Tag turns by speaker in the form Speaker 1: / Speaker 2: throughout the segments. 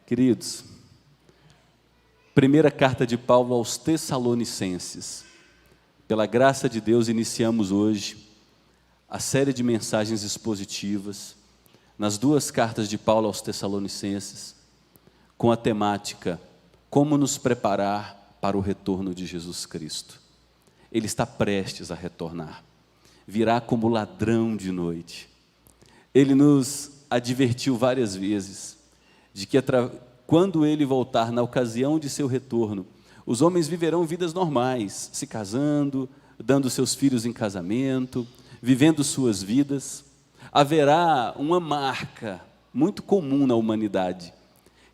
Speaker 1: Queridos, primeira carta de Paulo aos Tessalonicenses. Pela graça de Deus, iniciamos hoje a série de mensagens expositivas nas duas cartas de Paulo aos Tessalonicenses, com a temática Como nos preparar para o retorno de Jesus Cristo. Ele está prestes a retornar, virá como ladrão de noite. Ele nos advertiu várias vezes de que quando ele voltar na ocasião de seu retorno, os homens viverão vidas normais, se casando, dando seus filhos em casamento, vivendo suas vidas. Haverá uma marca muito comum na humanidade,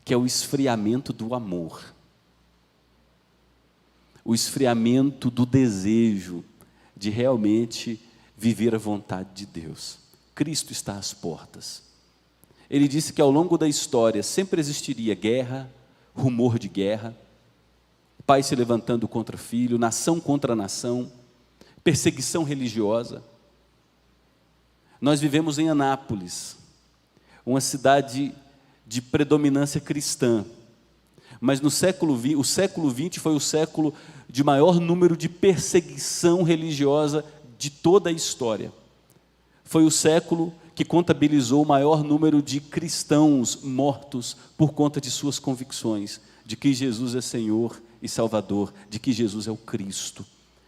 Speaker 1: que é o esfriamento do amor, o esfriamento do desejo de realmente viver a vontade de Deus. Cristo está às portas. Ele disse que ao longo da história sempre existiria guerra, rumor de guerra, pai se levantando contra filho, nação contra nação, perseguição religiosa. Nós vivemos em Anápolis, uma cidade de predominância cristã, mas o século XX foi o século de maior número de perseguição religiosa de toda a história. Foi o século que contabilizou o maior número de cristãos mortos por conta de suas convicções, de que Jesus é Senhor e Salvador, de que Jesus é o Cristo.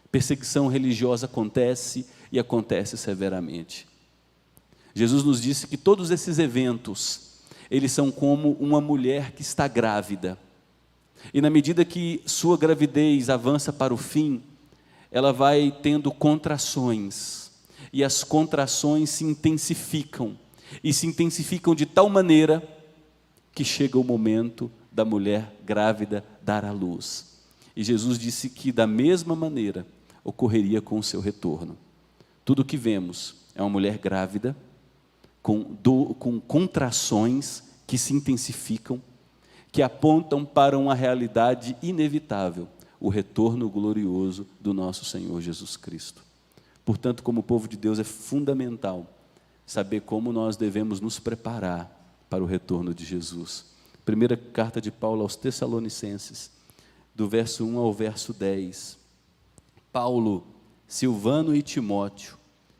Speaker 1: Perseguição religiosa acontece e acontece severamente. Jesus nos disse que todos esses eventos, eles são como uma mulher que está grávida. E na medida que sua gravidez avança para o fim, ela vai tendo contrações. E as contrações se intensificam. E se intensificam de tal maneira que chega o momento da mulher grávida dar à luz. E Jesus disse que da mesma maneira ocorreria com o seu retorno. Tudo o que vemos é uma mulher grávida, com contrações que se intensificam, que apontam para uma realidade inevitável, o retorno glorioso do nosso Senhor Jesus Cristo. Portanto, como povo de Deus, é fundamental saber como nós devemos nos preparar para o retorno de Jesus. Primeira carta de Paulo aos Tessalonicenses, do verso 1 ao verso 10. Paulo, Silvano e Timóteo,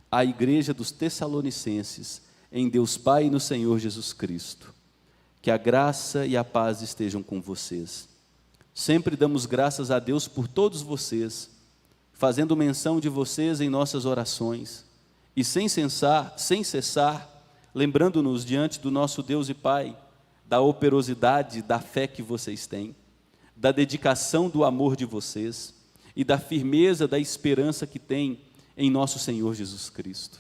Speaker 1: à igreja dos Tessalonicenses, em Deus Pai e no Senhor Jesus Cristo. Que a graça e a paz estejam com vocês. Sempre damos graças a Deus por todos vocês, fazendo menção de vocês em nossas orações, e sem cessar, lembrando-nos diante do nosso Deus e Pai, da operosidade da fé que vocês têm, da dedicação do amor de vocês, e da firmeza da esperança que têm em nosso Senhor Jesus Cristo.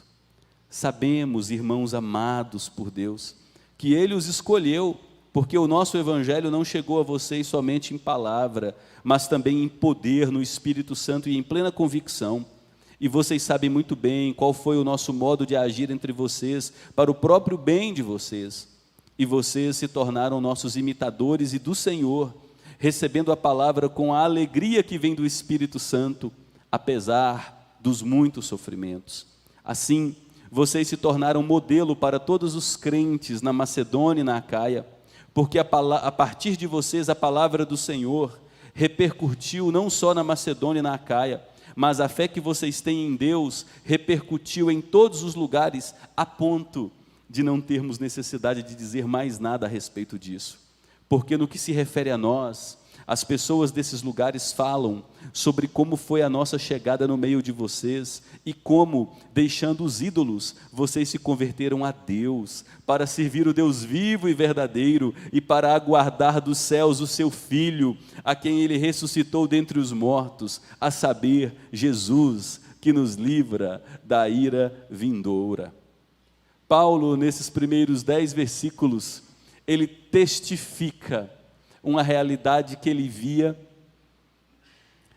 Speaker 1: Sabemos, irmãos amados por Deus, que Ele os escolheu, porque o nosso Evangelho não chegou a vocês somente em palavra, mas também em poder, no Espírito Santo e em plena convicção. E vocês sabem muito bem qual foi o nosso modo de agir entre vocês, para o próprio bem de vocês. E vocês se tornaram nossos imitadores e do Senhor, recebendo a palavra com a alegria que vem do Espírito Santo, apesar dos muitos sofrimentos. Assim, vocês se tornaram modelo para todos os crentes na Macedônia e na Acaia, porque a partir de vocês a palavra do Senhor repercutiu não só na Macedônia e na Acaia, mas a fé que vocês têm em Deus repercutiu em todos os lugares, a ponto de não termos necessidade de dizer mais nada a respeito disso. Porque no que se refere a nós, as pessoas desses lugares falam sobre como foi a nossa chegada no meio de vocês e como, deixando os ídolos, vocês se converteram a Deus, para servir o Deus vivo e verdadeiro e para aguardar dos céus o seu Filho, a quem Ele ressuscitou dentre os mortos, a saber, Jesus, que nos livra da ira vindoura. Paulo, nesses primeiros 10 versículos, ele testifica uma realidade que ele via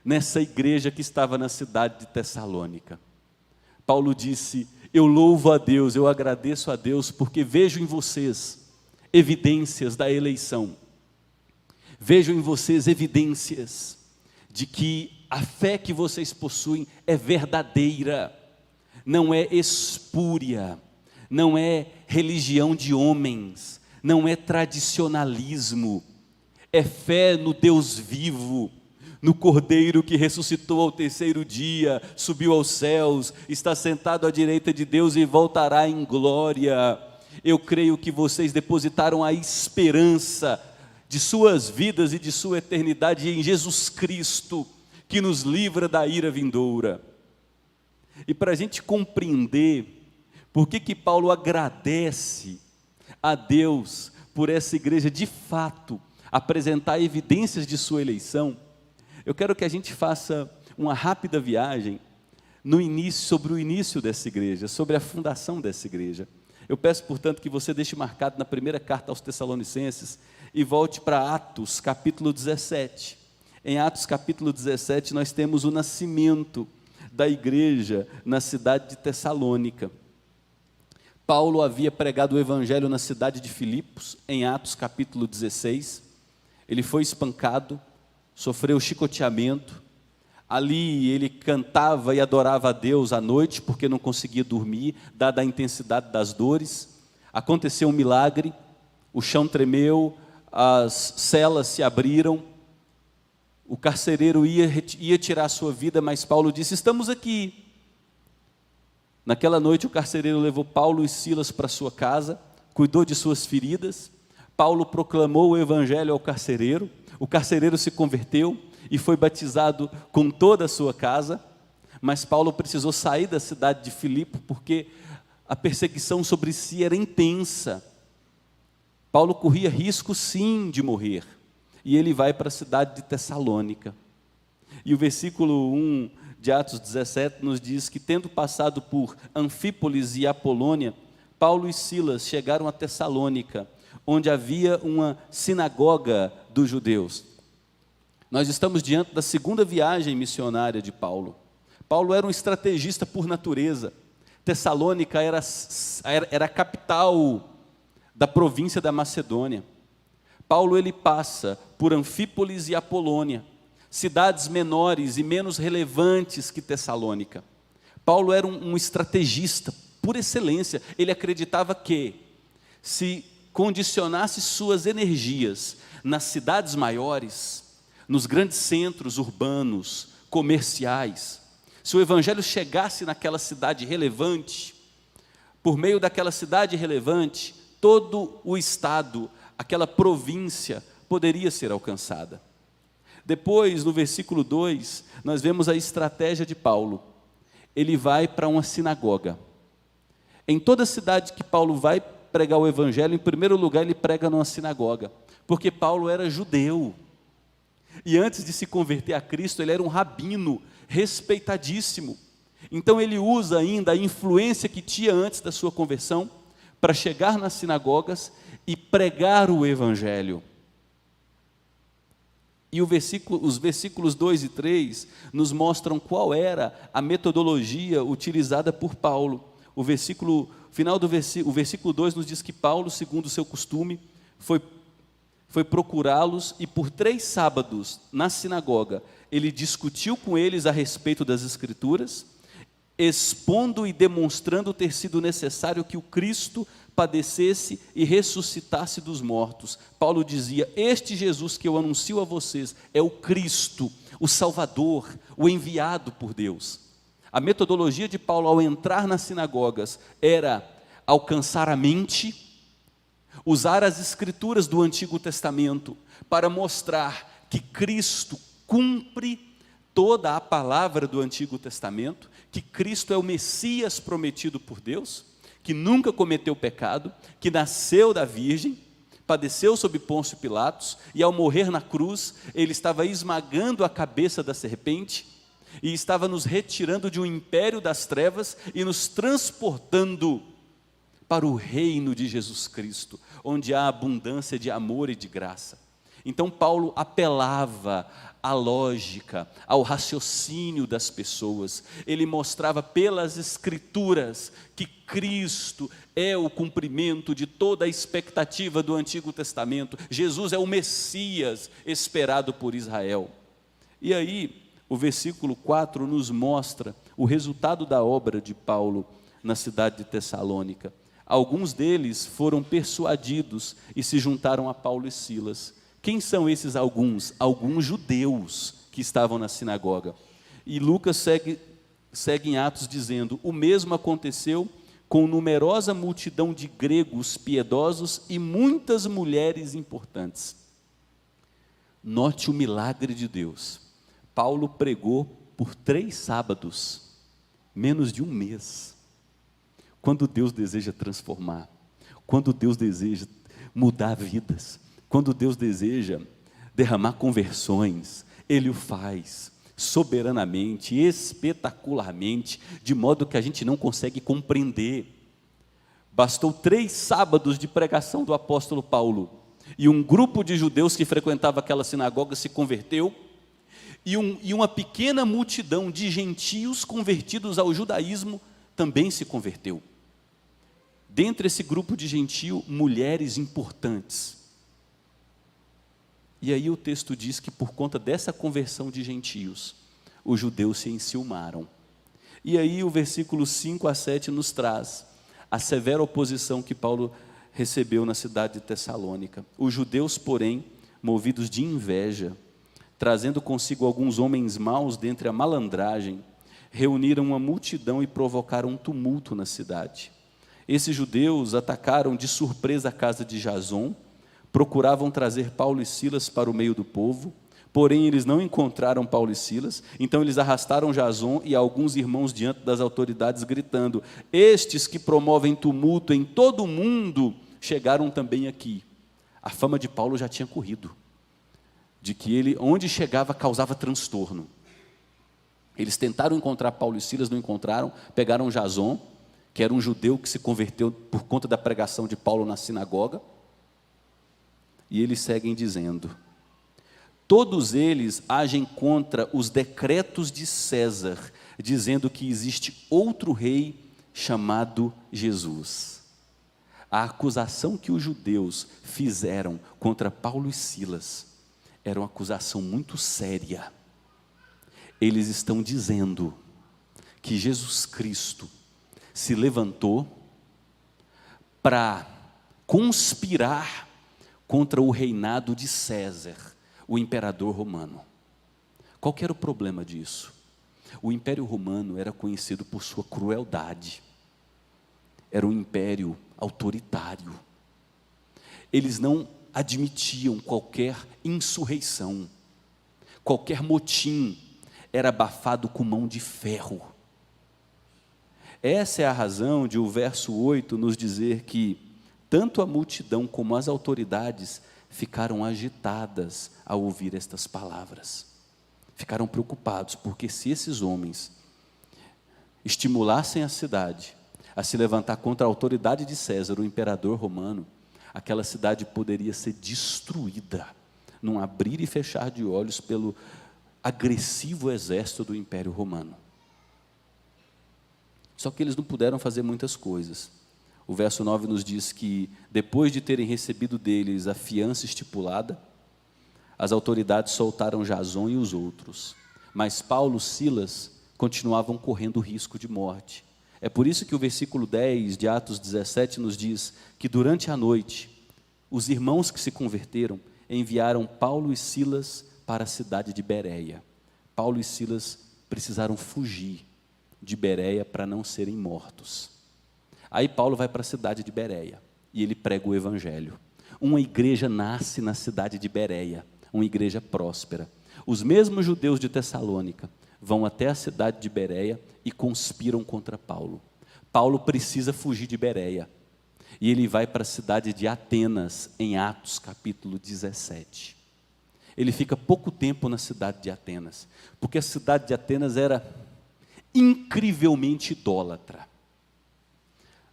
Speaker 1: nessa igreja que estava na cidade de Tessalônica. Paulo disse: eu louvo a Deus, eu agradeço a Deus, porque vejo em vocês evidências da eleição, vejo em vocês evidências de que a fé que vocês possuem é verdadeira, não é espúria, não é religião de homens, não é tradicionalismo, é fé no Deus vivo, no Cordeiro que ressuscitou ao terceiro dia, subiu aos céus, está sentado à direita de Deus e voltará em glória. Eu creio que vocês depositaram a esperança de suas vidas e de sua eternidade em Jesus Cristo, que nos livra da ira vindoura. E para a gente compreender por que Paulo agradece a Deus por essa igreja de fato apresentar evidências de sua eleição, eu quero que a gente faça uma rápida viagem sobre o início dessa igreja, sobre a fundação dessa igreja. Eu peço, portanto, que você deixe marcado na primeira carta aos Tessalonicenses e volte para Atos, capítulo 17. Em Atos, capítulo 17, nós temos o nascimento da igreja na cidade de Tessalônica. Paulo havia pregado o evangelho na cidade de Filipos, em Atos, capítulo 16. Ele foi espancado, sofreu chicoteamento. Ali ele cantava e adorava a Deus à noite, porque não conseguia dormir, dada a intensidade das dores. Aconteceu um milagre, o chão tremeu, as celas se abriram, o carcereiro ia tirar a sua vida, mas Paulo disse: estamos aqui. Naquela noite o carcereiro levou Paulo e Silas para sua casa, cuidou de suas feridas. Paulo proclamou o evangelho ao carcereiro, o carcereiro se converteu e foi batizado com toda a sua casa, mas Paulo precisou sair da cidade de Filipe, porque a perseguição sobre si era intensa. Paulo corria risco sim de morrer, e ele vai para a cidade de Tessalônica. E o versículo 1 de Atos 17 nos diz que, tendo passado por Anfípolis e Apolônia, Paulo e Silas chegaram a Tessalônica, onde havia uma sinagoga dos judeus. Nós estamos diante da segunda viagem missionária de Paulo. Paulo era um estrategista por natureza. Tessalônica era a capital da província da Macedônia. Paulo ele passa por Anfípolis e Apolônia, cidades menores e menos relevantes que Tessalônica. Paulo era um estrategista por excelência. Ele acreditava que, se condicionasse suas energias nas cidades maiores, nos grandes centros urbanos, comerciais, se o evangelho chegasse naquela cidade relevante, por meio daquela cidade relevante, todo o estado, aquela província poderia ser alcançada. Depois, no versículo 2, nós vemos a estratégia de Paulo. Ele vai para uma sinagoga. Em toda cidade que Paulo vai pregar o evangelho, em primeiro lugar ele prega numa sinagoga, porque Paulo era judeu. E antes de se converter a Cristo, ele era um rabino respeitadíssimo. Então ele usa ainda a influência que tinha antes da sua conversão para chegar nas sinagogas e pregar o evangelho. E os versículos 2 e 3 nos mostram qual era a metodologia utilizada por Paulo. O versículo 2 nos diz que Paulo, segundo o seu costume, foi procurá-los e por 3 sábados na sinagoga, ele discutiu com eles a respeito das Escrituras, expondo e demonstrando ter sido necessário que o Cristo padecesse e ressuscitasse dos mortos. Paulo dizia: este Jesus que eu anuncio a vocês é o Cristo, o Salvador, o enviado por Deus. A metodologia de Paulo ao entrar nas sinagogas era alcançar a mente, usar as Escrituras do Antigo Testamento para mostrar que Cristo cumpre toda a palavra do Antigo Testamento, que Cristo é o Messias prometido por Deus, que nunca cometeu pecado, que nasceu da Virgem, padeceu sob Pôncio Pilatos, e ao morrer na cruz, ele estava esmagando a cabeça da serpente, e estava nos retirando de um império das trevas, e nos transportando para o reino de Jesus Cristo, onde há abundância de amor e de graça. Então Paulo apelava à lógica, ao raciocínio das pessoas. Ele mostrava pelas Escrituras que Cristo é o cumprimento de toda a expectativa do Antigo Testamento. Jesus é o Messias esperado por Israel. E aí, o versículo 4 nos mostra o resultado da obra de Paulo na cidade de Tessalônica. alguns deles foram persuadidos e se juntaram a Paulo e Silas. Quem são esses alguns? Alguns judeus que estavam na sinagoga. E Lucas segue em Atos dizendo: o mesmo aconteceu com numerosa multidão de gregos piedosos e muitas mulheres importantes. Note o milagre de Deus. Paulo pregou por 3 sábados, menos de um mês. Quando Deus deseja transformar, quando Deus deseja mudar vidas, quando Deus deseja derramar conversões, Ele o faz soberanamente, espetacularmente, de modo que a gente não consegue compreender. Bastou 3 sábados de pregação do apóstolo Paulo, e um grupo de judeus que frequentava aquela sinagoga se converteu, e uma pequena multidão de gentios convertidos ao judaísmo também se converteu. Dentre esse grupo de gentio, mulheres importantes. E aí o texto diz que por conta dessa conversão de gentios, os judeus se enciumaram. E aí o versículo 5 a 7 nos traz a severa oposição que Paulo recebeu na cidade de Tessalônica. Os judeus, porém, movidos de inveja, trazendo consigo alguns homens maus dentre a malandragem, reuniram uma multidão e provocaram um tumulto na cidade. Esses judeus atacaram de surpresa a casa de Jason, procuravam trazer Paulo e Silas para o meio do povo, porém eles não encontraram Paulo e Silas, então eles arrastaram Jason e alguns irmãos diante das autoridades, gritando: estes que promovem tumulto em todo o mundo, chegaram também aqui. A fama de Paulo já tinha corrido, de que ele, onde chegava, causava transtorno. Eles tentaram encontrar Paulo e Silas, não encontraram, pegaram Jason, que era um judeu que se converteu por conta da pregação de Paulo na sinagoga, e eles seguem dizendo: todos eles agem contra os decretos de César, dizendo que existe outro rei chamado Jesus. A acusação que os judeus fizeram contra Paulo e Silas era uma acusação muito séria. Eles estão dizendo que Jesus Cristo se levantou para conspirar contra o reinado de César, o imperador romano. Qual que era o problema disso? O Império Romano era conhecido por sua crueldade. Era um império autoritário. Eles não admitiam qualquer insurreição, qualquer motim era abafado com mão de ferro. Essa é a razão de o verso 8 nos dizer que tanto a multidão como as autoridades ficaram agitadas ao ouvir estas palavras. Ficaram preocupados, porque se esses homens estimulassem a cidade a se levantar contra a autoridade de César, o imperador romano, aquela cidade poderia ser destruída, num abrir e fechar de olhos pelo agressivo exército do Império Romano. Só que eles não puderam fazer muitas coisas. O verso 9 nos diz que, depois de terem recebido deles a fiança estipulada, as autoridades soltaram Jason e os outros, mas Paulo e Silas continuavam correndo risco de morte. É por isso que o versículo 10 de Atos 17 nos diz que durante a noite, os irmãos que se converteram enviaram Paulo e Silas para a cidade de Bereia. Paulo e Silas precisaram fugir de Bereia para não serem mortos. Aí Paulo vai para a cidade de Bereia e ele prega o evangelho. Uma igreja nasce na cidade de Bereia, uma igreja próspera. Os mesmos judeus de Tessalônica vão até a cidade de Bereia e conspiram contra Paulo. Paulo precisa fugir de Bereia e ele vai para a cidade de Atenas, em Atos capítulo 17. Ele fica pouco tempo na cidade de Atenas, porque a cidade de Atenas era incrivelmente idólatra.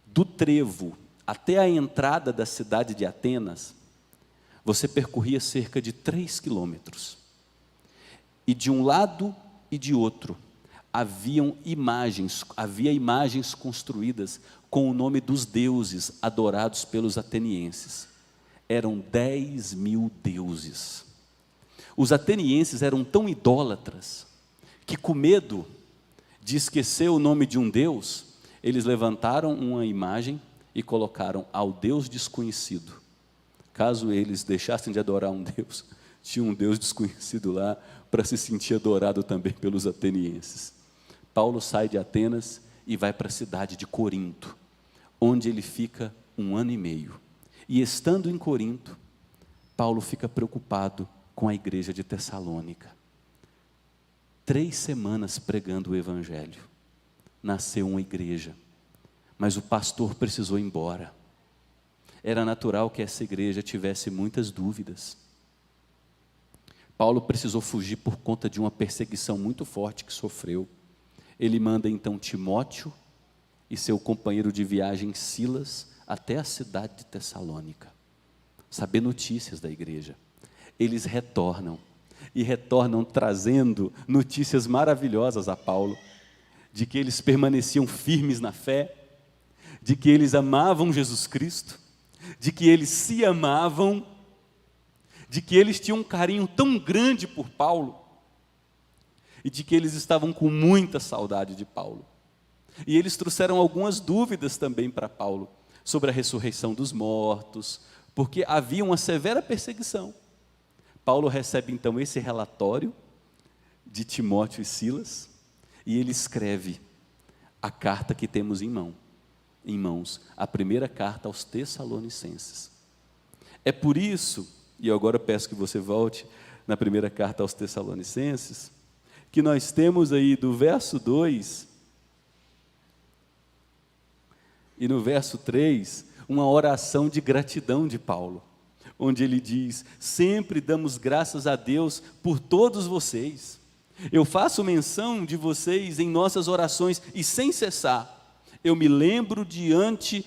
Speaker 1: Do trevo até a entrada da cidade de Atenas, você percorria cerca de 3 quilômetros. E de um lado e de outro, havia imagens construídas com o nome dos deuses adorados pelos atenienses. Eram 10.000 deuses. Os atenienses eram tão idólatras, que com medo de esquecer o nome de um deus, eles levantaram uma imagem e colocaram ao Deus desconhecido. Caso eles deixassem de adorar um Deus, tinha um Deus desconhecido lá para se sentir adorado também pelos atenienses. Paulo sai de Atenas e vai para a cidade de Corinto, onde ele fica 1 ano e meio. E estando em Corinto, Paulo fica preocupado com a igreja de Tessalônica. 3 semanas pregando o evangelho, nasceu uma igreja, mas o pastor precisou ir embora. Era natural que essa igreja tivesse muitas dúvidas. Paulo precisou fugir por conta de uma perseguição muito forte que sofreu. Ele manda então Timóteo e seu companheiro de viagem Silas até a cidade de Tessalônica, saber notícias da igreja. Eles retornam, e retornam trazendo notícias maravilhosas a Paulo, de que eles permaneciam firmes na fé, de que eles amavam Jesus Cristo, de que eles se amavam, de que eles tinham um carinho tão grande por Paulo, e de que eles estavam com muita saudade de Paulo. E eles trouxeram algumas dúvidas também para Paulo, sobre a ressurreição dos mortos, porque havia uma severa perseguição. Paulo recebe então esse relatório de Timóteo e Silas, e ele escreve a carta que temos em mãos, a primeira carta aos Tessalonicenses. É por isso, e eu agora peço que você volte na primeira carta aos Tessalonicenses, que nós temos aí do verso 2 e no verso 3, uma oração de gratidão de Paulo, onde ele diz: sempre damos graças a Deus por todos vocês. Eu faço menção de vocês em nossas orações e sem cessar. Eu me lembro diante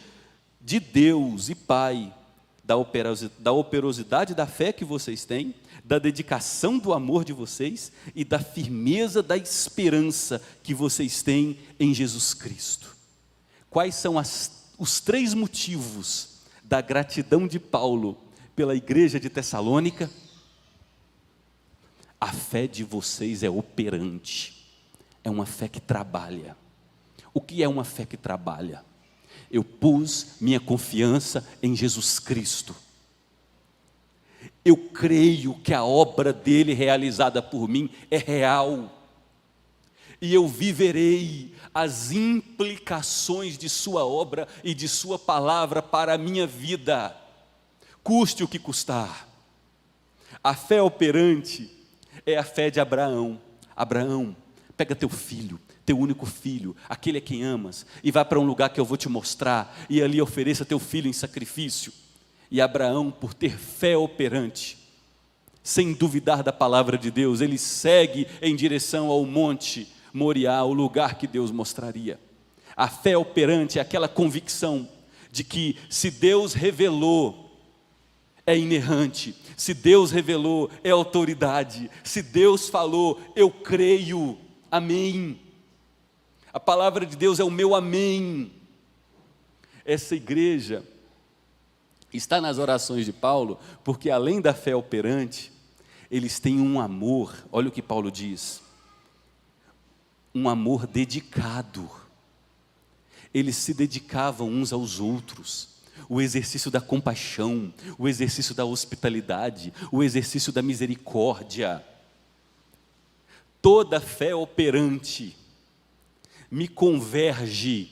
Speaker 1: de Deus e Pai, da operosidade da fé que vocês têm, da dedicação do amor de vocês e da firmeza da esperança que vocês têm em Jesus Cristo. Quais são os 3 motivos da gratidão de Paulo pela igreja de Tessalônica? A fé de vocês é operante, é uma fé que trabalha. O que é uma fé que trabalha? Eu pus minha confiança em Jesus Cristo. Eu creio que a obra dele realizada por mim é real. E eu viverei as implicações de sua obra e de sua palavra para a minha vida, custe o que custar. A fé operante é a fé de Abraão. Abraão, pega teu filho, teu único filho, aquele a quem amas, e vá para um lugar que eu vou te mostrar, e ali ofereça teu filho em sacrifício. E Abraão, por ter fé operante, sem duvidar da palavra de Deus, ele segue em direção ao monte Moriá, o lugar que Deus mostraria. A fé operante é aquela convicção de que se Deus revelou, é inerrante, se Deus revelou, é autoridade, se Deus falou, eu creio, amém. A palavra de Deus é o meu amém. Essa igreja está nas orações de Paulo, porque além da fé operante, eles têm um amor, olha o que Paulo diz, um amor dedicado. Eles se dedicavam uns aos outros, o exercício da compaixão, o exercício da hospitalidade, o exercício da misericórdia. Toda fé operante me converge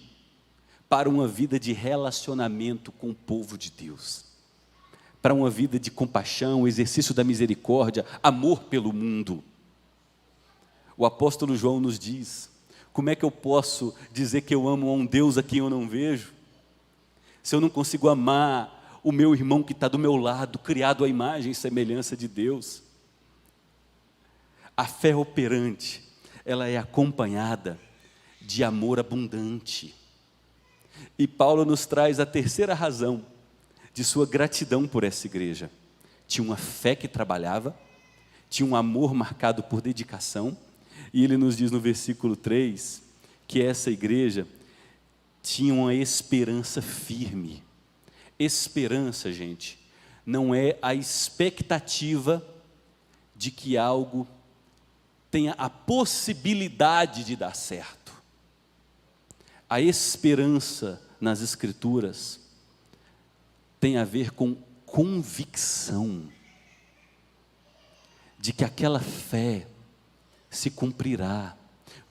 Speaker 1: para uma vida de relacionamento com o povo de Deus, para uma vida de compaixão, exercício da misericórdia, amor pelo mundo. O apóstolo João nos diz: como é que eu posso dizer que eu amo a um Deus a quem eu não vejo, se eu não consigo amar o meu irmão que está do meu lado, criado à imagem e semelhança de Deus? A fé operante, ela é acompanhada de amor abundante. E Paulo nos traz a terceira razão de sua gratidão por essa igreja. Tinha uma fé que trabalhava, tinha um amor marcado por dedicação, e ele nos diz no versículo 3, que essa igreja tinha uma esperança firme. Esperança, gente, não é a expectativa de que algo tenha a possibilidade de dar certo. A esperança nas Escrituras tem a ver com convicção de que aquela fé se cumprirá,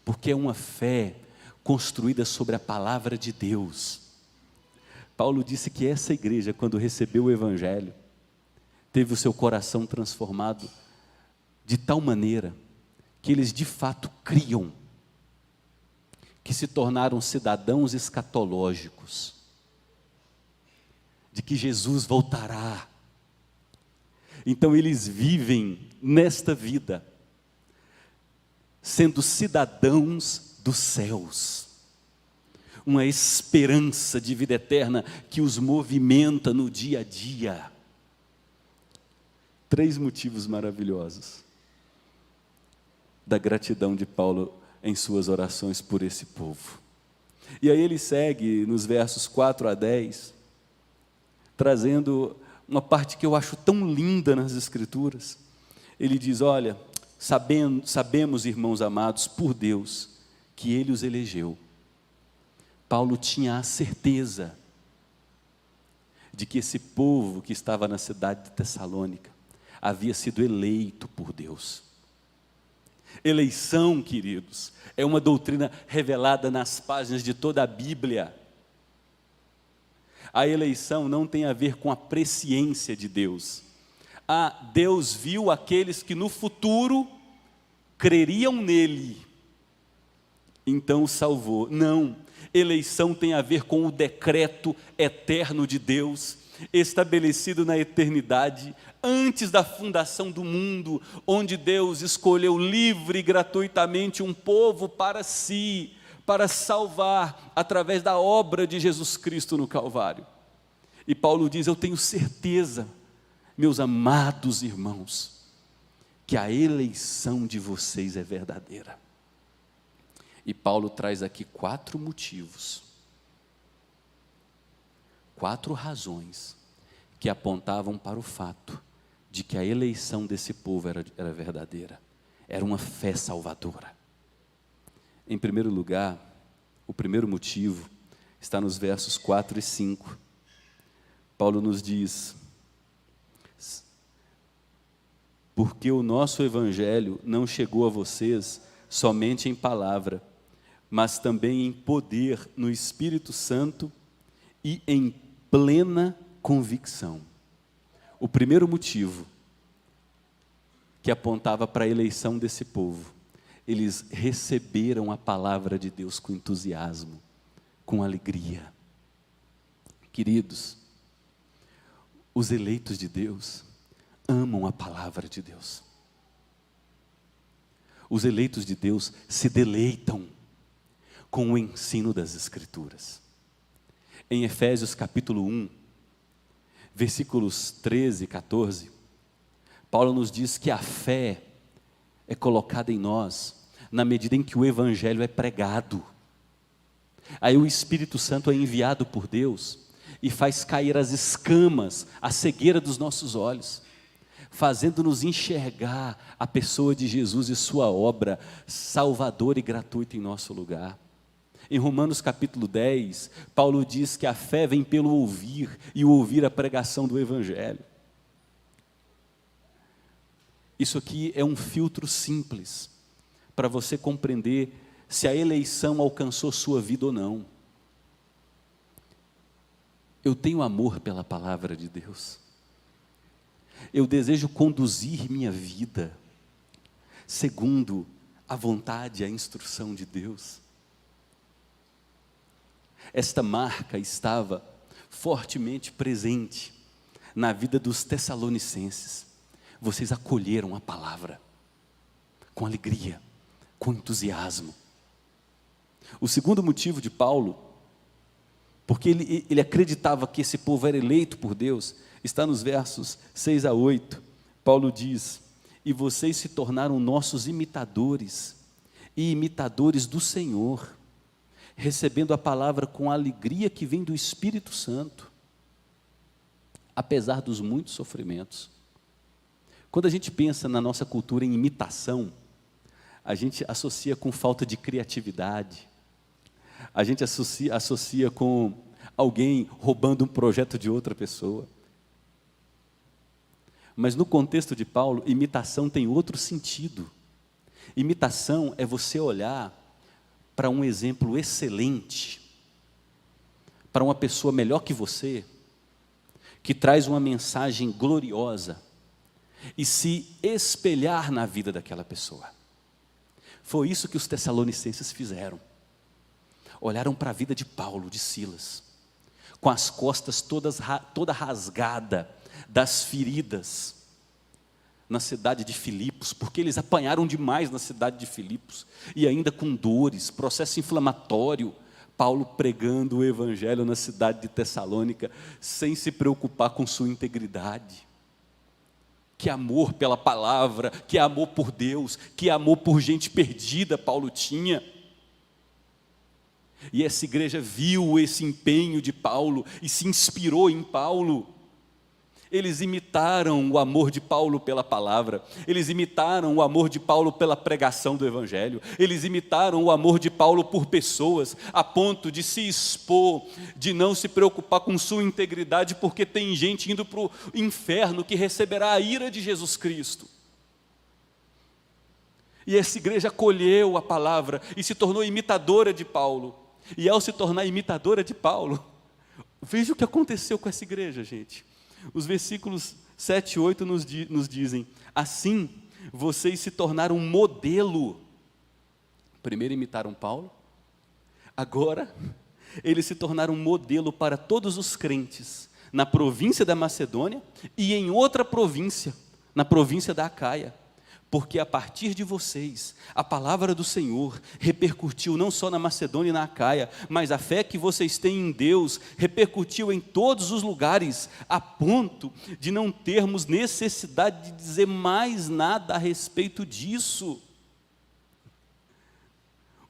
Speaker 1: porque é uma fé construída sobre a palavra de Deus. Paulo disse que essa igreja, quando recebeu o Evangelho, teve o seu coração transformado de tal maneira que eles de fato criam, que se tornaram cidadãos escatológicos, de que Jesus voltará. Então eles vivem nesta vida, sendo cidadãos dos céus, uma esperança de vida eterna que os movimenta no dia a dia. 3 motivos maravilhosos da gratidão de Paulo em suas orações por esse povo. E aí ele segue nos versos 4 a 10, trazendo uma parte que eu acho tão linda nas Escrituras. Ele diz: olha, sabemos, irmãos amados, por Deus, que Ele os elegeu. Paulo tinha a certeza de que esse povo que estava na cidade de Tessalônica havia sido eleito por Deus. Eleição, queridos, é uma doutrina revelada nas páginas de toda a Bíblia. A eleição não tem a ver com a presciência de Deus. Deus viu aqueles que no futuro creriam nele, então o salvou. Não, eleição tem a ver com o decreto eterno de Deus, estabelecido na eternidade, antes da fundação do mundo, onde Deus escolheu livre e gratuitamente um povo para si, para salvar, através da obra de Jesus Cristo no Calvário. E Paulo diz: eu tenho certeza, meus amados irmãos, que a eleição de vocês é verdadeira. E Paulo traz aqui 4 motivos, 4 razões que apontavam para o fato de que a eleição desse povo era verdadeira, era uma fé salvadora. Em primeiro lugar, o primeiro motivo está nos versos 4 e 5. Paulo nos diz: porque o nosso evangelho não chegou a vocês somente em palavra, mas também em poder no Espírito Santo e em plena convicção. O primeiro motivo que apontava para a eleição desse povo: eles receberam a palavra de Deus com entusiasmo, com alegria. Queridos, os eleitos de Deus amam a palavra de Deus. Os eleitos de Deus se deleitam com o ensino das Escrituras. Em Efésios capítulo 1, versículos 13 e 14, Paulo nos diz que a fé é colocada em nós na medida em que o Evangelho é pregado. Aí o Espírito Santo é enviado por Deus e faz cair as escamas, a cegueira dos nossos olhos, fazendo-nos enxergar a pessoa de Jesus e sua obra salvadora e gratuita em nosso lugar. Em Romanos capítulo 10, Paulo diz que a fé vem pelo ouvir, e o ouvir a pregação do Evangelho. Isso aqui é um filtro simples, para você compreender se a eleição alcançou sua vida ou não. Eu tenho amor pela palavra de Deus. Eu desejo conduzir minha vida segundo a vontade e a instrução de Deus. Esta marca estava fortemente presente na vida dos tessalonicenses. Vocês acolheram a palavra com alegria, com entusiasmo. O segundo motivo de Paulo, porque ele acreditava que esse povo era eleito por Deus, está nos versos 6 a 8. Paulo diz: e vocês se tornaram nossos imitadores, e imitadores do Senhor, recebendo a palavra com a alegria que vem do Espírito Santo, apesar dos muitos sofrimentos. Quando a gente pensa na nossa cultura em imitação, a gente associa com falta de criatividade, a gente associa com alguém roubando um projeto de outra pessoa. Mas no contexto de Paulo, imitação tem outro sentido. Imitação é você olhar para um exemplo excelente, para uma pessoa melhor que você, que traz uma mensagem gloriosa, e se espelhar na vida daquela pessoa. Foi isso que os tessalonicenses fizeram. Olharam para a vida de Paulo, de Silas, com as costas toda rasgada das feridas na cidade de Filipos, porque eles apanharam demais na cidade de Filipos, e ainda com dores, processo inflamatório. Paulo pregando o evangelho na cidade de Tessalônica, sem se preocupar com sua integridade. Que amor pela palavra, que amor por Deus, que amor por gente perdida Paulo tinha. E essa igreja viu esse empenho de Paulo e se inspirou em Paulo. Eles imitaram o amor de Paulo pela palavra, eles imitaram o amor de Paulo pela pregação do evangelho, eles imitaram o amor de Paulo por pessoas, a ponto de se expor, de não se preocupar com sua integridade, porque tem gente indo para o inferno que receberá a ira de Jesus Cristo. E essa igreja acolheu a palavra e se tornou imitadora de Paulo. E ao se tornar imitadora de Paulo, veja o que aconteceu com essa igreja, gente. Os versículos 7 e 8 nos dizem: assim, vocês se tornaram um modelo. Primeiro imitaram Paulo, agora eles se tornaram um modelo para todos os crentes, na província da Macedônia e em outra província, na província da Acaia. Porque a partir de vocês, a palavra do Senhor repercutiu não só na Macedônia e na Acaia, mas a fé que vocês têm em Deus repercutiu em todos os lugares, a ponto de não termos necessidade de dizer mais nada a respeito disso.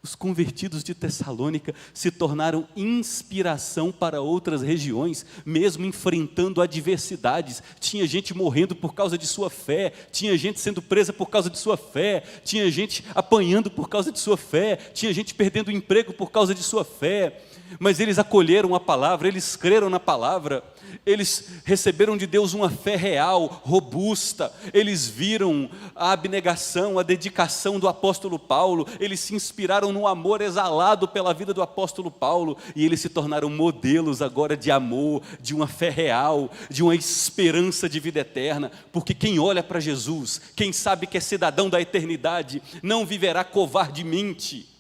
Speaker 1: Os convertidos de Tessalônica se tornaram inspiração para outras regiões, mesmo enfrentando adversidades. Tinha gente morrendo por causa de sua fé, tinha gente sendo presa por causa de sua fé, tinha gente apanhando por causa de sua fé, tinha gente perdendo o emprego por causa de sua fé. Mas eles acolheram a palavra, eles creram na palavra, eles receberam de Deus uma fé real, robusta, eles viram a abnegação, a dedicação do apóstolo Paulo, eles se inspiraram no amor exalado pela vida do apóstolo Paulo, e eles se tornaram modelos agora de amor, de uma fé real, de uma esperança de vida eterna, porque quem olha para Jesus, quem sabe que é cidadão da eternidade, não viverá covardemente.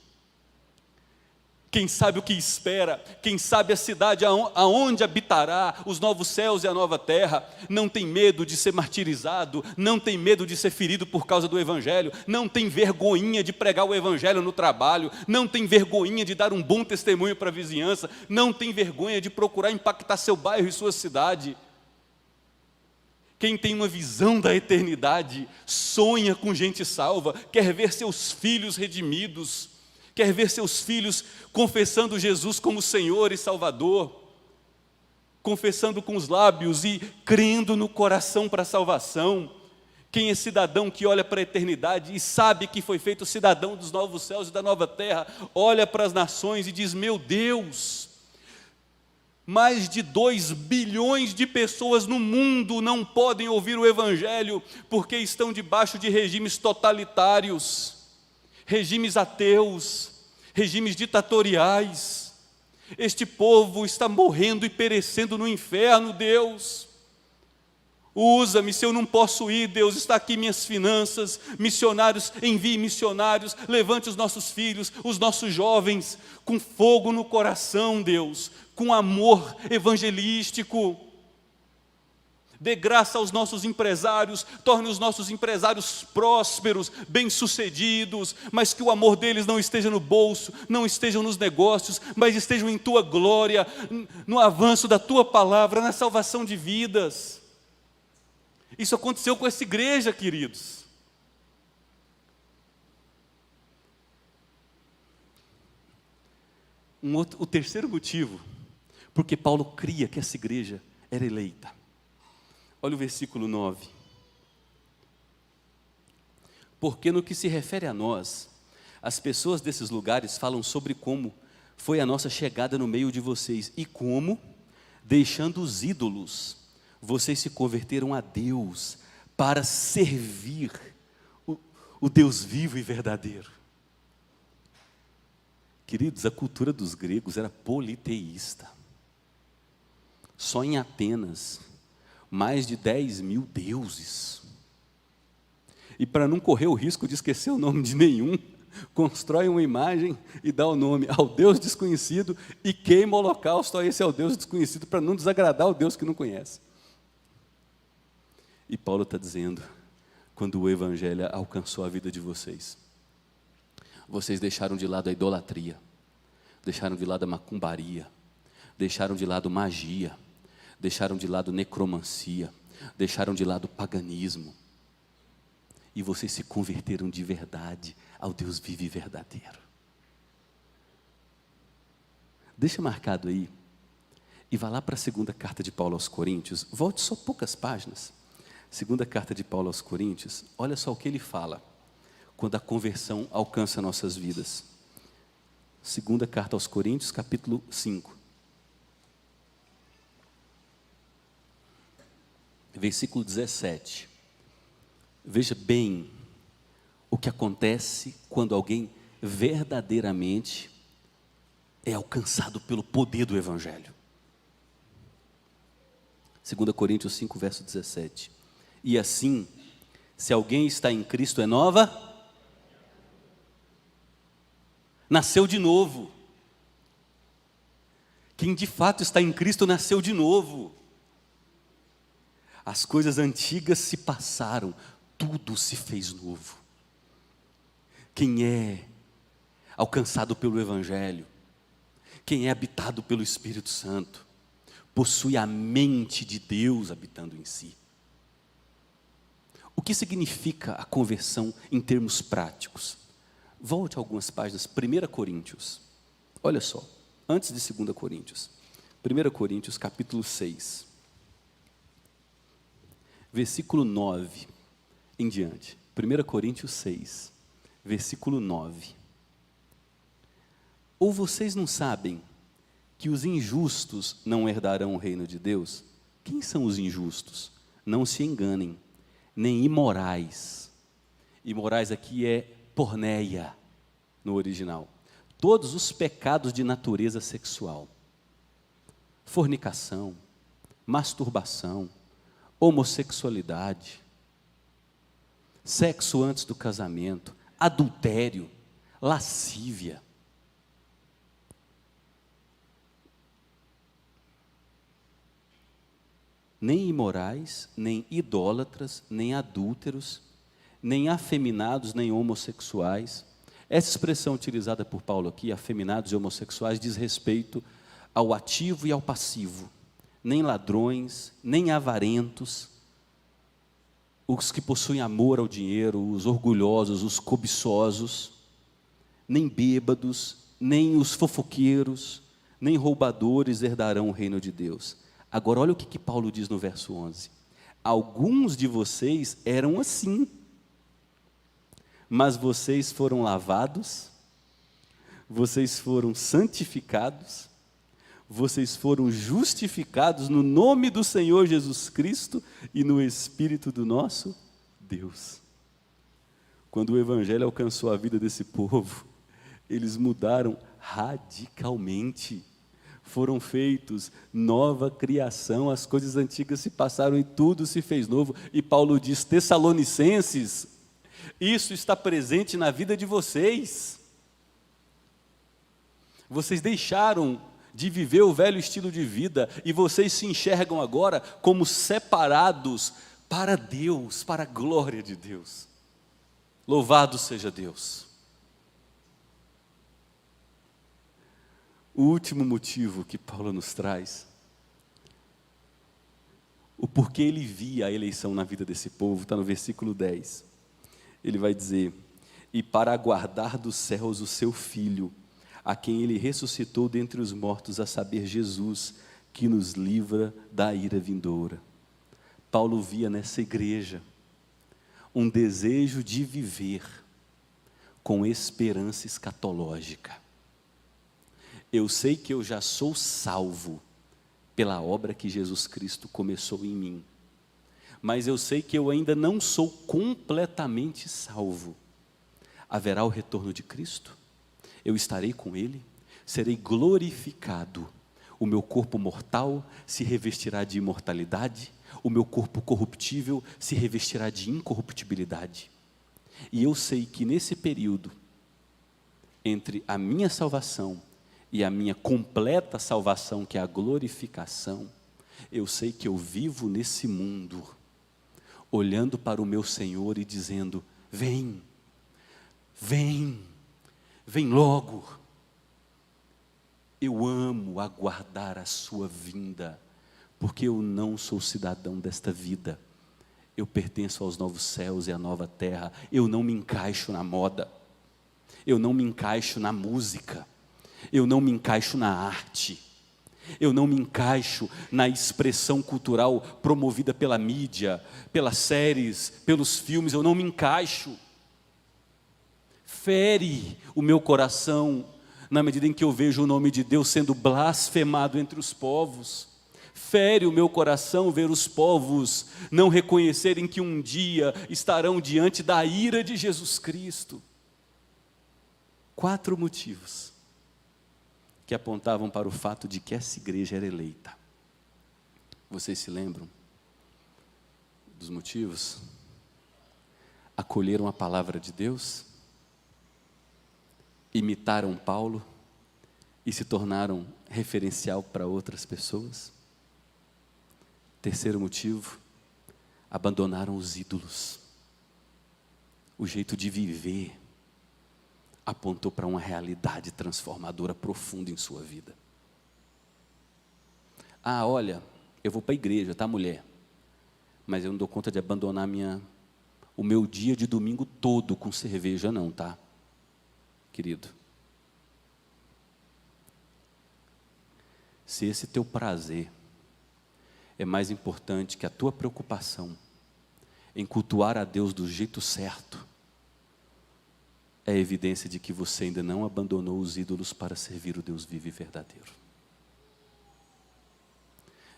Speaker 1: Quem sabe o que espera, quem sabe a cidade aonde habitará, os novos céus e a nova terra, não tem medo de ser martirizado, não tem medo de ser ferido por causa do evangelho, não tem vergonhinha de pregar o evangelho no trabalho, não tem vergonhinha de dar um bom testemunho para a vizinhança, não tem vergonha de procurar impactar seu bairro e sua cidade. Quem tem uma visão da eternidade, sonha com gente salva, quer ver seus filhos redimidos, quer ver seus filhos confessando Jesus como Senhor e Salvador, confessando com os lábios e crendo no coração para a salvação. Quem é cidadão que olha para a eternidade e sabe que foi feito cidadão dos novos céus e da nova terra, olha para as nações e diz: meu Deus, mais de 2 bilhões de pessoas no mundo não podem ouvir o evangelho porque estão debaixo de regimes totalitários, regimes ateus, regimes ditatoriais. Este povo está morrendo e perecendo no inferno. Deus, usa-me, se eu não posso ir, Deus, está aqui minhas finanças, missionários, envie missionários, levante os nossos filhos, os nossos jovens, com fogo no coração, Deus, com amor evangelístico. Dê graça aos nossos empresários, torne os nossos empresários prósperos, bem-sucedidos, mas que o amor deles não esteja no bolso, não estejam nos negócios, mas estejam em Tua glória, no avanço da Tua palavra, na salvação de vidas. Isso aconteceu com essa igreja, queridos. O terceiro motivo, porque Paulo cria que essa igreja era eleita. Olha o versículo 9. Porque no que se refere a nós, as pessoas desses lugares falam sobre como foi a nossa chegada no meio de vocês. E como, deixando os ídolos, vocês se converteram a Deus para servir o Deus vivo e verdadeiro. Queridos, a cultura dos gregos era politeísta. Só em Atenas, mais de 10.000 deuses. E para não correr o risco de esquecer o nome de nenhum, constrói uma imagem e dá o nome ao Deus desconhecido e queima o holocausto a esse ao Deus desconhecido, para não desagradar o Deus que não conhece. E Paulo está dizendo, quando o Evangelho alcançou a vida de vocês, vocês deixaram de lado a idolatria, deixaram de lado a macumbaria, deixaram de lado magia, deixaram de lado necromancia, deixaram de lado paganismo, e vocês se converteram de verdade ao Deus vivo e verdadeiro. Deixa marcado aí, e vá lá para a segunda carta de Paulo aos Coríntios, volte só poucas páginas. Segunda carta de Paulo aos Coríntios, olha só o que ele fala, quando a conversão alcança nossas vidas. Segunda carta aos Coríntios, capítulo 5. Versículo 17. Veja bem o que acontece quando alguém verdadeiramente é alcançado pelo poder do Evangelho. 2 Coríntios 5, verso 17. E assim, se alguém está em Cristo, é nova, nasceu de novo. Quem de fato está em Cristo nasceu de novo. As coisas antigas se passaram, tudo se fez novo. Quem é alcançado pelo Evangelho, quem é habitado pelo Espírito Santo, possui a mente de Deus habitando em si. O que significa a conversão em termos práticos? Volte algumas páginas, 1 Coríntios. Olha só, antes de 2 Coríntios. 1 Coríntios, capítulo 6. Versículo 9 em diante. 1 Coríntios 6, versículo 9. Ou vocês não sabem que os injustos não herdarão o reino de Deus? Quem são os injustos? Não se enganem. Nem imorais. Imorais aqui é porneia, no original. Todos os pecados de natureza sexual. Fornicação, masturbação, homossexualidade, sexo antes do casamento, adultério, lascívia. Nem imorais, nem idólatras, nem adúlteros, nem afeminados, nem homossexuais. Essa expressão utilizada por Paulo aqui, afeminados e homossexuais, diz respeito ao ativo e ao passivo. Nem ladrões, nem avarentos, os que possuem amor ao dinheiro, os orgulhosos, os cobiçosos, nem bêbados, nem os fofoqueiros, nem roubadores herdarão o reino de Deus. Agora olha o que Paulo diz no verso 11. Alguns de vocês eram assim, mas vocês foram lavados, vocês foram santificados, vocês foram justificados no nome do Senhor Jesus Cristo e no Espírito do nosso Deus. Quando o Evangelho alcançou a vida desse povo, eles mudaram radicalmente. Foram feitos nova criação, as coisas antigas se passaram e tudo se fez novo. E Paulo diz, Tessalonicenses, isso está presente na vida de vocês. Vocês deixaram de viver o velho estilo de vida e vocês se enxergam agora como separados para Deus, para a glória de Deus. Louvado seja Deus. O último motivo que Paulo nos traz, o porquê ele via a eleição na vida desse povo, está no versículo 10. Ele vai dizer, e para aguardar dos céus o seu Filho, a quem ele ressuscitou dentre os mortos, a saber, Jesus, que nos livra da ira vindoura. Paulo via nessa igreja um desejo de viver com esperança escatológica. Eu sei que eu já sou salvo pela obra que Jesus Cristo começou em mim. Mas eu sei que eu ainda não sou completamente salvo. Haverá o retorno de Cristo, eu estarei com Ele, serei glorificado. O meu corpo mortal se revestirá de imortalidade, o meu corpo corruptível se revestirá de incorruptibilidade. E eu sei que nesse período, entre a minha salvação e a minha completa salvação, que é a glorificação, eu sei que eu vivo nesse mundo, olhando para o meu Senhor e dizendo: vem, vem, vem logo. Eu amo aguardar a sua vinda, porque eu não sou cidadão desta vida, eu pertenço aos novos céus e à nova terra. Eu não me encaixo na moda, eu não me encaixo na música, eu não me encaixo na arte, eu não me encaixo na expressão cultural promovida pela mídia, pelas séries, pelos filmes. Eu não me encaixo. Fere o meu coração na medida em que eu vejo o nome de Deus sendo blasfemado entre os povos. Fere o meu coração ver os povos não reconhecerem que um dia estarão diante da ira de Jesus Cristo. 4 motivos que apontavam para o fato de que essa igreja era eleita. Vocês se lembram dos motivos? Acolheram a palavra de Deus, imitaram Paulo e se tornaram referencial para outras pessoas. 3º motivo, abandonaram os ídolos. O jeito de viver apontou para uma realidade transformadora profunda em sua vida. Ah, olha, eu vou para a igreja, tá, mulher? Mas eu não dou conta de abandonar o meu dia de domingo todo com cerveja não, tá? Querido, se esse teu prazer é mais importante que a tua preocupação em cultuar a Deus do jeito certo, é evidência de que você ainda não abandonou os ídolos para servir o Deus vivo e verdadeiro.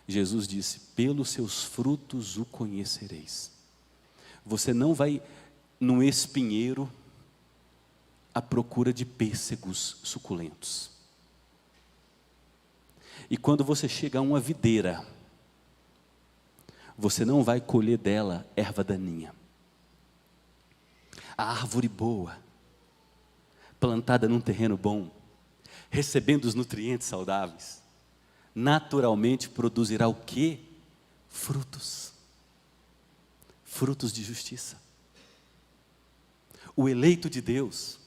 Speaker 1: Jesus disse: pelos seus frutos o conhecereis. Você não vai num espinheiro à procura de pêssegos suculentos. E quando você chega a uma videira, você não vai colher dela erva daninha. A árvore boa, plantada num terreno bom, recebendo os nutrientes saudáveis, naturalmente produzirá o quê? Frutos. Frutos de justiça. O eleito de Deus,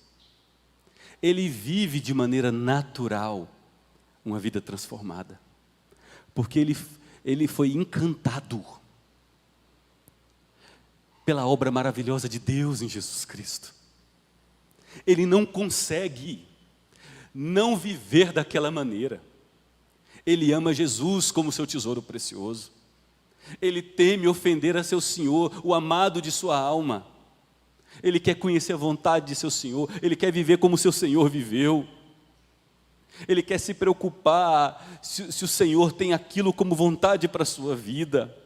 Speaker 1: ele vive de maneira natural uma vida transformada, porque ele foi encantado pela obra maravilhosa de Deus em Jesus Cristo. Ele não consegue não viver daquela maneira. Ele ama Jesus como seu tesouro precioso. Ele teme ofender a seu Senhor, o amado de sua alma. Ele quer conhecer a vontade de seu Senhor. Ele quer viver como seu Senhor viveu. Ele quer se preocupar se o Senhor tem aquilo como vontade para a sua vida.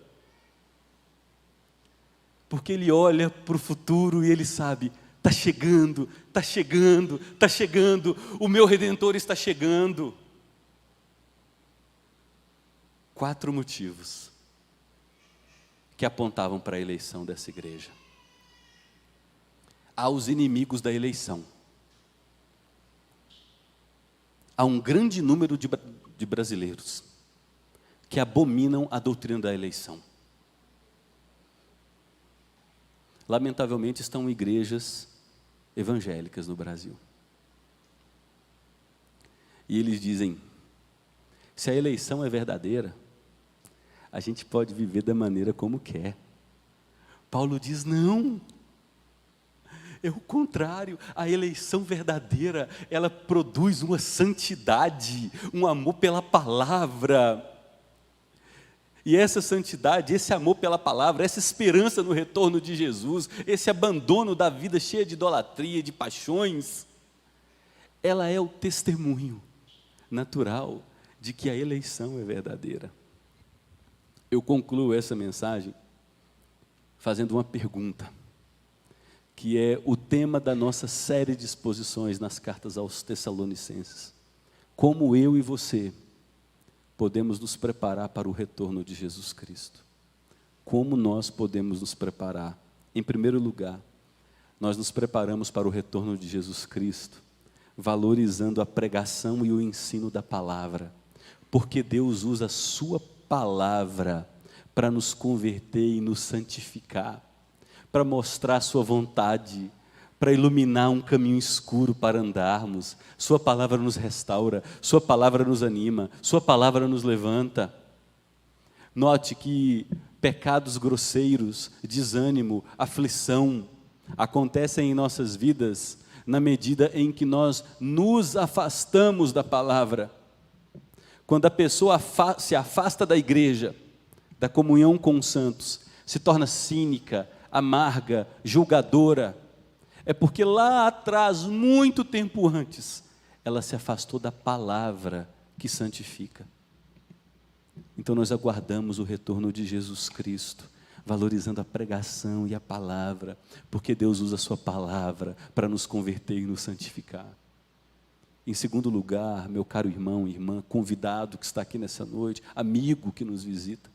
Speaker 1: Porque ele olha para o futuro e ele sabe: está chegando, está chegando, está chegando, o meu Redentor está chegando. 4 motivos que apontavam para a eleição dessa igreja. Há os inimigos da eleição. Há um grande número de brasileiros que abominam a doutrina da eleição. Lamentavelmente estão igrejas evangélicas no Brasil. E eles dizem: se a eleição é verdadeira, a gente pode viver da maneira como quer. Paulo diz: não, é o contrário. A eleição verdadeira, ela produz uma santidade, um amor pela palavra. E essa santidade, esse amor pela palavra, essa esperança no retorno de Jesus, esse abandono da vida cheia de idolatria, de paixões, ela é o testemunho natural de que a eleição é verdadeira. Eu concluo essa mensagem fazendo uma pergunta, que é o tema da nossa série de exposições nas cartas aos Tessalonicenses. Como eu e você podemos nos preparar para o retorno de Jesus Cristo? Como nós podemos nos preparar? Em primeiro lugar, nós nos preparamos para o retorno de Jesus Cristo, valorizando a pregação e o ensino da palavra, porque Deus usa a sua palavra para nos converter e nos santificar, para mostrar a sua vontade, para iluminar um caminho escuro para andarmos. Sua palavra nos restaura, sua palavra nos anima, sua palavra nos levanta. Note que pecados grosseiros, desânimo, aflição, acontecem em nossas vidas na medida em que nós nos afastamos da palavra. Quando a pessoa se afasta da igreja, da comunhão com os santos, se torna cínica, amarga, julgadora, é porque lá atrás, muito tempo antes, ela se afastou da palavra que santifica. Então nós aguardamos o retorno de Jesus Cristo, valorizando a pregação e a palavra, porque Deus usa a sua palavra para nos converter e nos santificar. Em segundo lugar, meu caro irmão e irmã, convidado que está aqui nessa noite, amigo que nos visita,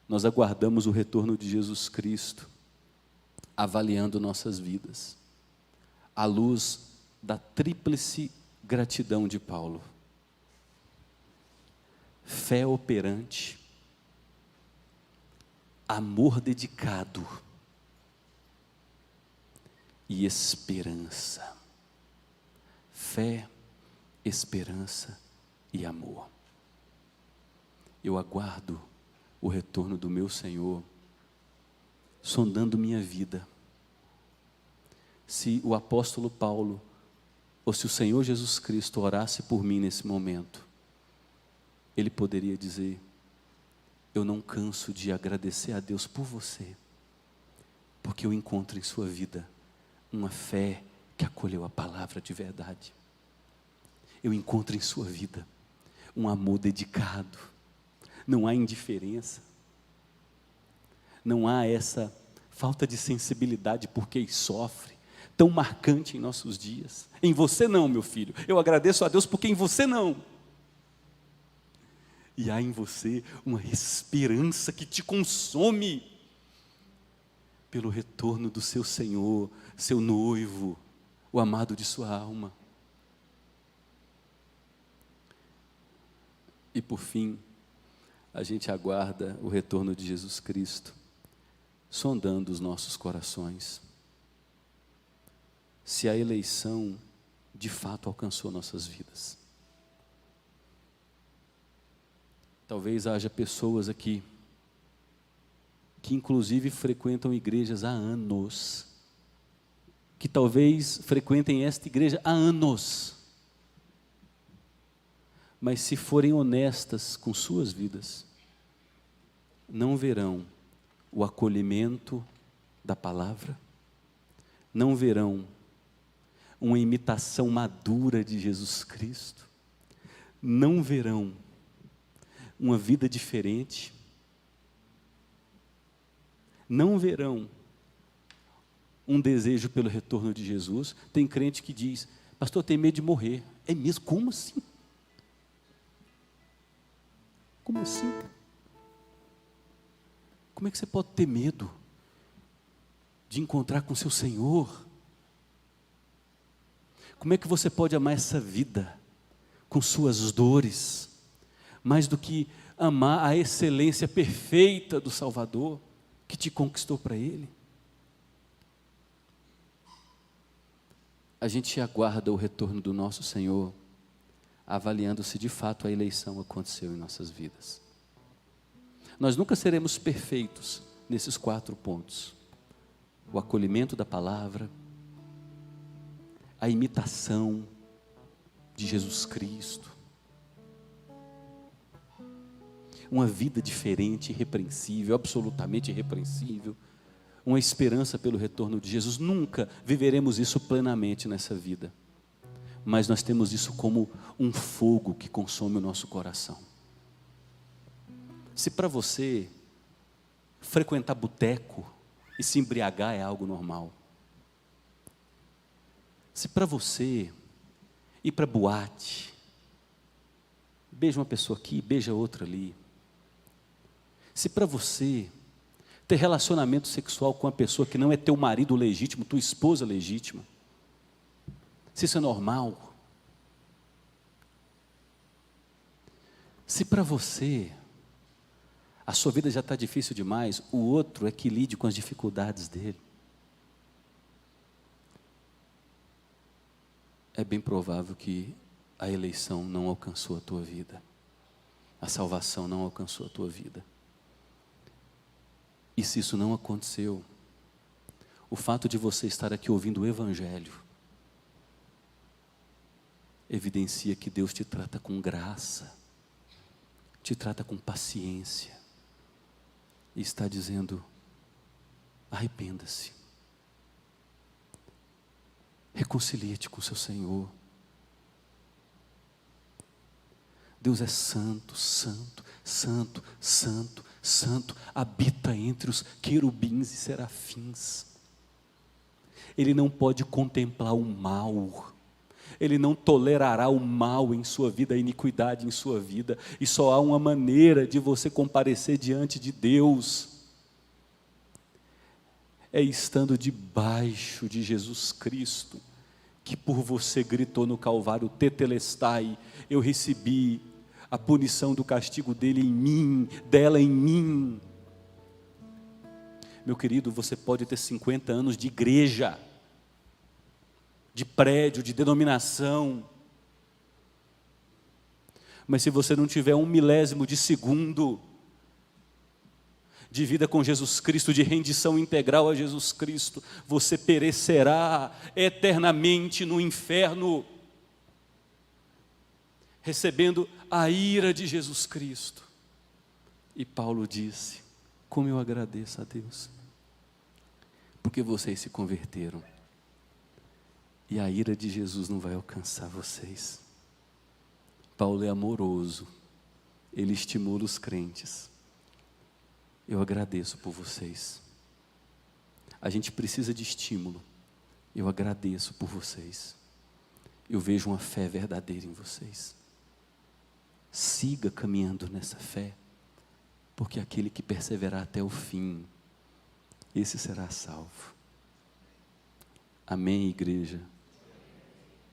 Speaker 1: nós aguardamos o retorno de Jesus Cristo, avaliando nossas vidas, à luz da tríplice gratidão de Paulo: fé operante, amor dedicado e esperança. Fé, esperança e amor. Eu aguardo o retorno do meu Senhor, sondando minha vida. Se o apóstolo Paulo, ou se o Senhor Jesus Cristo orasse por mim nesse momento, ele poderia dizer: eu não canso de agradecer a Deus por você, porque eu encontro em sua vida uma fé que acolheu a palavra de verdade. Eu encontro em sua vida um amor dedicado. Não há indiferença, não há essa falta de sensibilidade por quem sofre, tão marcante em nossos dias. Em você não, meu filho, eu agradeço a Deus porque em você não. E há em você uma esperança que te consome pelo retorno do seu Senhor, seu noivo, o amado de sua alma. E por fim, a gente aguarda o retorno de Jesus Cristo, sondando os nossos corações, se a eleição de fato alcançou nossas vidas. Talvez haja pessoas aqui que inclusive frequentam igrejas há anos, que talvez frequentem esta igreja há anos, mas se forem honestas com suas vidas, não verão o acolhimento da palavra, não verão uma imitação madura de Jesus Cristo, não verão uma vida diferente, não verão um desejo pelo retorno de Jesus. Tem crente que diz: pastor, tem medo de morrer. É mesmo? Como assim? Como assim? Como é que você pode ter medo de encontrar com seu Senhor? Como é que você pode amar essa vida com suas dores, mais do que amar a excelência perfeita do Salvador que te conquistou para Ele? A gente aguarda o retorno do nosso Senhor, avaliando se de fato a eleição aconteceu em nossas vidas. Nós nunca seremos perfeitos nesses 4 pontos: o acolhimento da palavra, a imitação de Jesus Cristo, uma vida diferente, irrepreensível, absolutamente irrepreensível, uma esperança pelo retorno de Jesus. Nunca viveremos isso plenamente nessa vida, mas nós temos isso como um fogo que consome o nosso coração. Se para você frequentar boteco e se embriagar é algo normal, se para você ir para boate, beija uma pessoa aqui, beija outra ali, se para você ter relacionamento sexual com uma pessoa que não é teu marido legítimo, tua esposa legítima, se isso é normal, se para você a sua vida já está difícil demais, o outro é que lide com as dificuldades dele, é bem provável que a eleição não alcançou a tua vida, a salvação não alcançou a tua vida. E se isso não aconteceu, o fato de você estar aqui ouvindo o Evangelho evidencia que Deus te trata com graça, te trata com paciência, e está dizendo: arrependa-se, reconcilie-te com seu Senhor. Deus é santo, santo, santo, santo, santo, habita entre os querubins e serafins. Ele não pode contemplar o mal, Ele não tolerará o mal em sua vida, a iniquidade em sua vida, e só há uma maneira de você comparecer diante de Deus, é estando debaixo de Jesus Cristo, que por você gritou no Calvário: tetelestai, eu recebi a punição do castigo dele em mim, dela em mim. Meu querido, você pode ter 50 anos de igreja, de prédio, de denominação, mas se você não tiver 1/1000 de segundo de vida com Jesus Cristo, de rendição integral a Jesus Cristo, você perecerá eternamente no inferno, recebendo a ira de Jesus Cristo. E Paulo disse: como eu agradeço a Deus, porque vocês se converteram, e a ira de Jesus não vai alcançar vocês. Paulo é amoroso, ele estimula os crentes. Eu agradeço por vocês. A gente precisa de estímulo. Eu agradeço por vocês. Eu vejo uma fé verdadeira em vocês. Siga caminhando nessa fé, porque aquele que perseverar até o fim, esse será salvo. Amém, igreja?